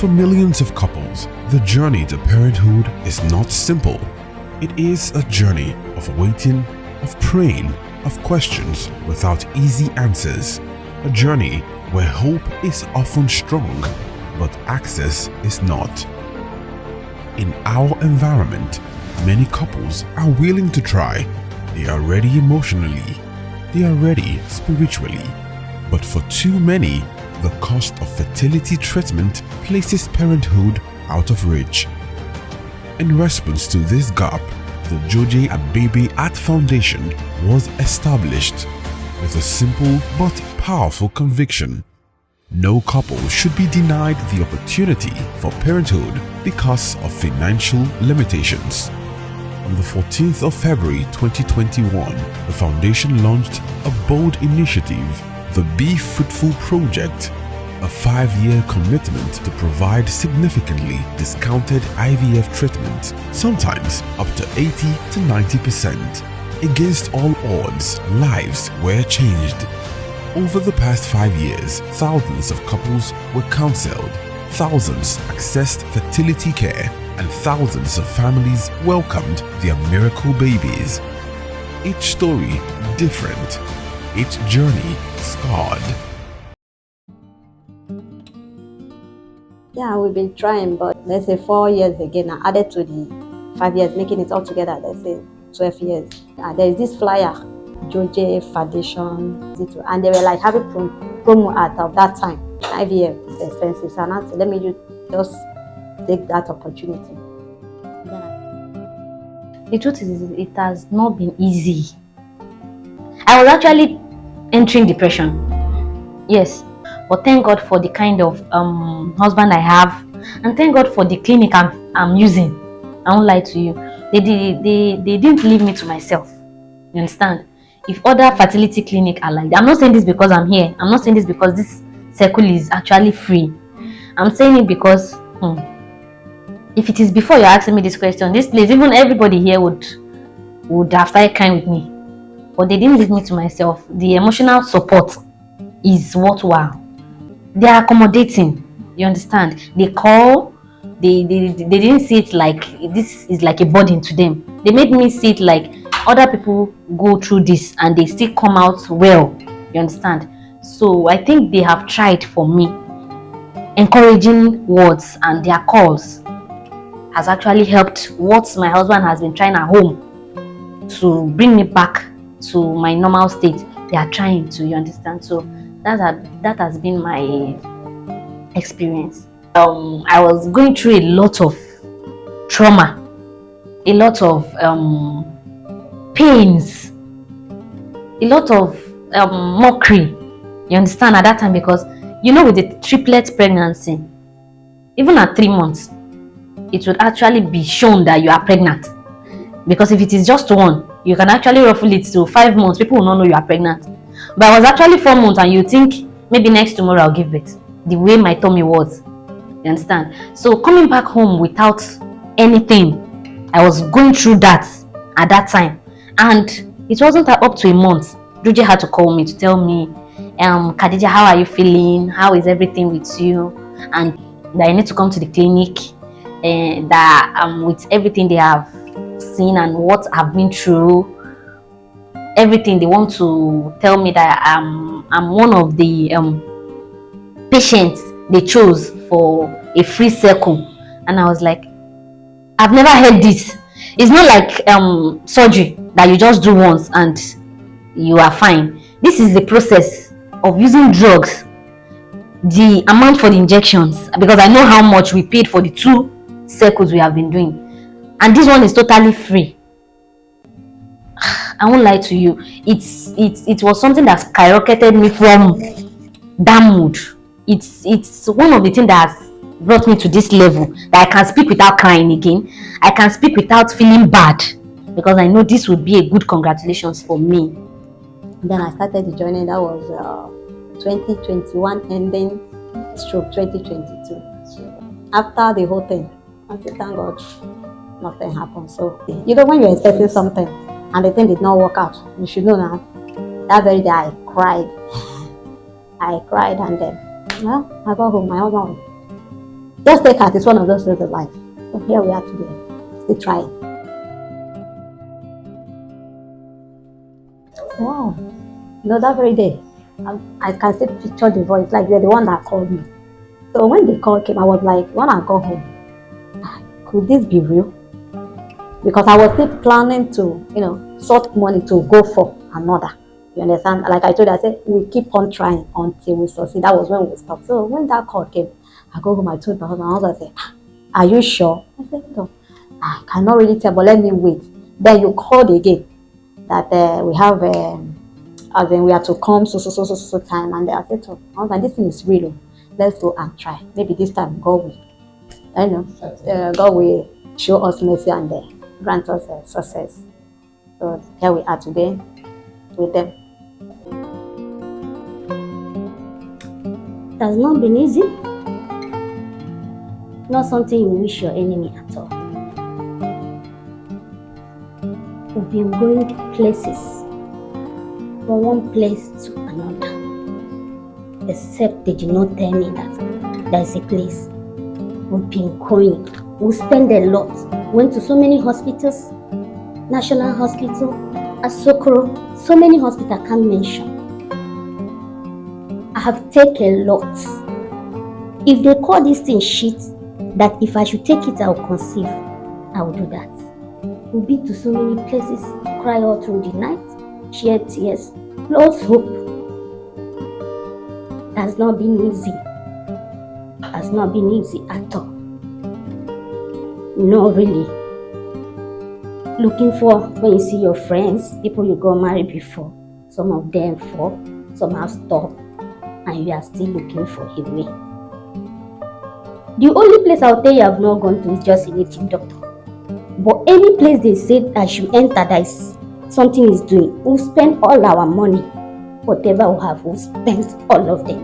For millions of couples, the journey to parenthood is not simple. It is a journey of waiting, of praying, of questions without easy answers. A journey where hope is often strong, but access is not. In our environment, many couples are willing to try. They are ready emotionally. They are ready spiritually. But for too many, the cost of fertility treatment places parenthood out of reach. In response to this gap, the Joje Abebe Art Foundation was established with a simple but powerful conviction. No couple should be denied the opportunity for parenthood because of financial limitations. On the 14th of February 2021, the foundation launched a bold initiative, the Be Fruitful Project, a 5-year commitment to provide significantly discounted IVF treatment, sometimes up to 80 to 90%. Against all odds, lives were changed. Over the past 5 years, thousands of couples were counseled, thousands accessed fertility care, and thousands of families welcomed their miracle babies. Each story different, each journey scarred. Yeah, we've been trying, but let's say 4 years again, I added to the 5 years, making it all together, let's say 12 years. There is this flyer, Joje Foundation, and they were like having promo at of that time. IVF is expensive, so I said, let me just take that opportunity. The truth is, it has not been easy. I was actually entering depression. Yes. But thank God for the kind of husband I have, and thank God for the clinic I'm using. I won't lie to you. They didn't leave me to myself. You understand? If other fertility clinic are like that, I'm not saying this because I'm here. I'm not saying this because this circle is actually free. I'm saying it because if it is before you're asking me this question, this place, even everybody here would have started crying with me. But they didn't leave me to myself. The emotional support is worthwhile. They are accommodating, you understand? They call, they didn't see it like this is like a burden to them. They made me see it like other people go through this and they still come out well, you understand? So I think they have tried for me. Encouraging words and their calls has actually helped what my husband has been trying at home to bring me back to my normal state. They are trying to, you understand? So that has been my experience. I was going through a lot of trauma, a lot of pains, a lot of mockery. You understand at that time, because you know, with the triplet pregnancy, even at 3 months, it would actually be shown that you are pregnant. Because if it is just one, you can actually ruffle it to 5 months. People will not know you are pregnant. But I was actually 4 months, and you think maybe next tomorrow I'll give birth. The way my tummy was, you understand? So coming back home without anything, I was going through that at that time, and it wasn't up to a month. Joje had to call me to tell me, Khadija, how are you feeling? How is everything with you? And that I need to come to the clinic, and that with everything they have seen and what I've been through, everything, they want to tell me that I'm one of the patients they chose for a free circle. And I was like, I've never heard this. It's not like surgery that you just do once and you are fine. This is the process of using drugs, the amount for the injections, because I know how much we paid for the 2 circles we have been doing, and this one is totally free. I won't lie to you, it was something that skyrocketed me from that mood. It's one of the things that has brought me to this level, that I can speak without crying again. I can speak without feeling bad, because I know this would be a good congratulations for me. Then I started the journey. That was 2021 ending stroke 2022. After the whole thing, I said, thank God, nothing happened. So, you know, when you're expecting something and the thing did not work out, you should know now. That very day I cried. And then, well, I got home. My husband Just take heart, it's one of those things of life. So here we are today, still trying. Wow. That very day, I can still picture the voice, like they're the one that called me. So when the call came, I was like, when I got home, could this be real? Because I was still planning to, sort money to go for another. You understand? Like I told you, I said, we keep on trying until we succeed. That was when we stopped. So when that call came, I go home, I told my husband, said, are you sure? I said, no, I cannot really tell, but let me wait. Then you called again that we have, as in we have to come so time. And I said, to my husband, this thing is real. Let's go and try. Maybe this time God will show us mercy and grant us success. So here we are today with them. It has not been easy. Not something you wish your enemy at all. We've been going places, from one place to another. Except they did not tell me that there's a place. We've been going. We spend a lot. Went to so many hospitals, National Hospital, Asokoro, so many hospitals I can't mention. I have taken a lot. If they call this thing shit, that if I should take it, I will conceive, I will do that. We've been to so many places, cry all through the night, shed tears, lost hope. It has not been easy. It has not been easy at all. No, really. Looking for, when you see your friends, people you got married before, some of them fall, some have stopped, and you are still looking for a way. The only place I'll tell you I've not gone to is just a native doctor. But any place they say I should enter that is something is doing, we'll spend all our money. Whatever we have, we'll spend all of them.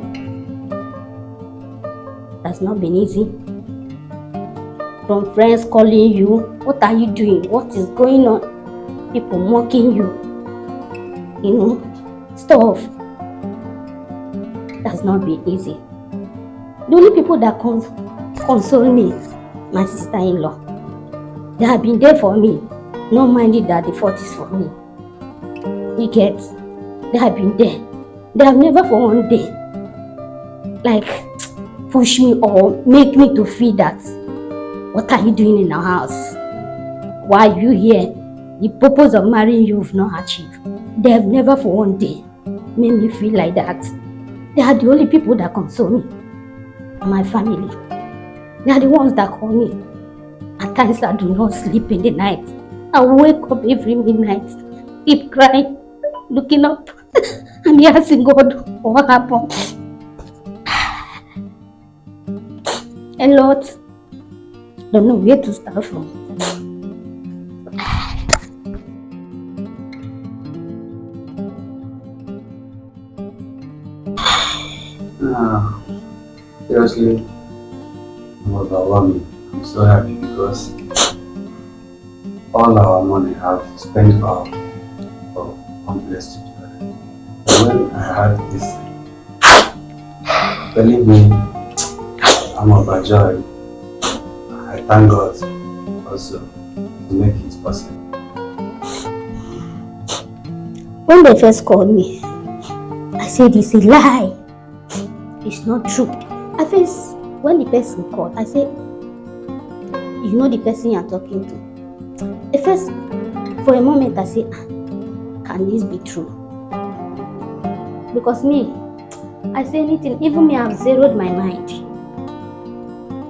That's not been easy. From friends calling you, what are you doing? What is going on? People mocking you. Stuff. That's not been easy. The only people that console me, my sister-in-law. They have been there for me, not minding that the fault is for me. You get? They have been there. They have never for one day, push me or make me to feel that, what are you doing in our house? Why are you here? The purpose of marrying you have not achieved. They have never for one day made me feel like that. They are the only people that console me. And my family. They are the ones that call me. At times I do not sleep in the night. I wake up every midnight, keep crying, looking up, and asking God what happened. A lot. Don't know where to start from. Seriously, I'm overwhelming. I'm so happy because all our money have spent for one place to do. When I had this, believe me, I'm overjoyed. I thank God also to make it possible. When they first called me, I said it's a lie. It's not true. At first, when the person called, I said, you know the person you're talking to. At first, for a moment, I said, can this be true? Because me, I say anything, even me, I've zeroed my mind.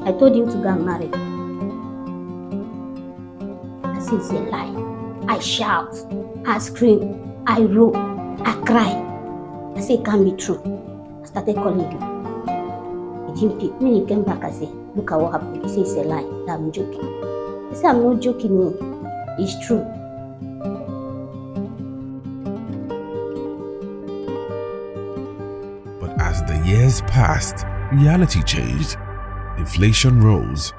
I told him to go and marry. I said, it's a lie. I shout, I scream, I roar, I cry. I said, it can't be true. I started calling him. He didn't pick. When he came back, I said, look at what happened. He said, it's a lie. I'm joking. I said, I'm not joking, no. It's true. But as the years passed, reality changed. Inflation rose,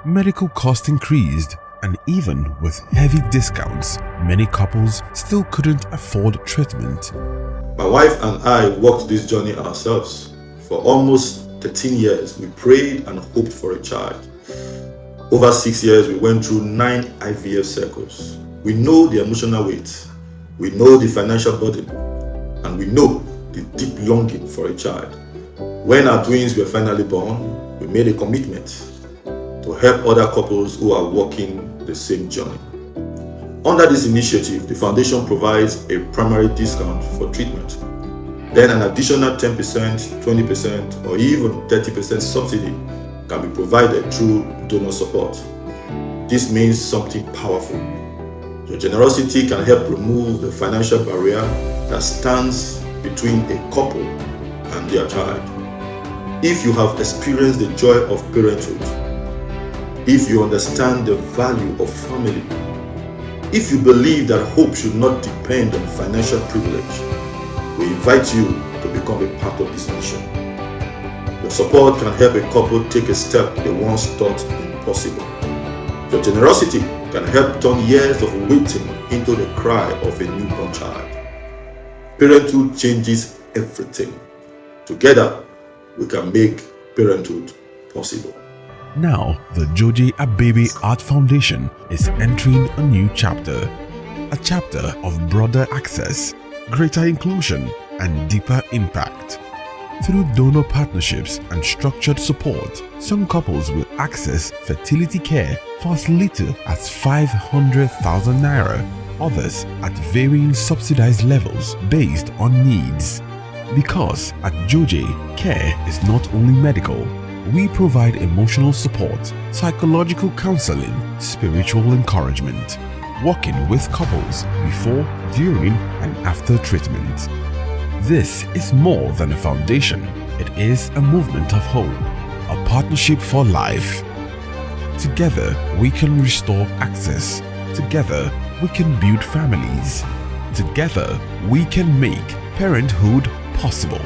medical costs increased, and even with heavy discounts, many couples still couldn't afford treatment. My wife and I walked this journey ourselves for almost 13 years, we prayed and hoped for a child. Over 6 years, we went through 9 IVF cycles. We know the emotional weight, we know the financial burden, and we know the deep longing for a child. When our twins were finally born, we made a commitment to help other couples who are walking the same journey. Under this initiative, the foundation provides a primary discount for treatment, then an additional 10%, 20%, or even 30% subsidy can be provided through donor support. This means something powerful. Your generosity can help remove the financial barrier that stands between a couple and their child. If you have experienced the joy of parenthood, if you understand the value of family, if you believe that hope should not depend on financial privilege, we invite you to become a part of this mission. Your support can help a couple take a step they once thought impossible. Your generosity can help turn years of waiting into the cry of a newborn child. Parenthood changes everything. Together, we can make parenthood possible. Now, the Joje Abebe Art Foundation is entering a new chapter. A chapter of broader access, greater inclusion, and deeper impact. Through donor partnerships and structured support, some couples will access fertility care for as little as 500,000 naira, others at varying subsidized levels based on needs. Because at Joje, care is not only medical, we provide emotional support, psychological counseling, spiritual encouragement, working with couples before, during, and after treatment. This is more than a foundation. It is a movement of hope, a partnership for life. Together, we can restore access. Together, we can build families. Together, we can make parenthood possible.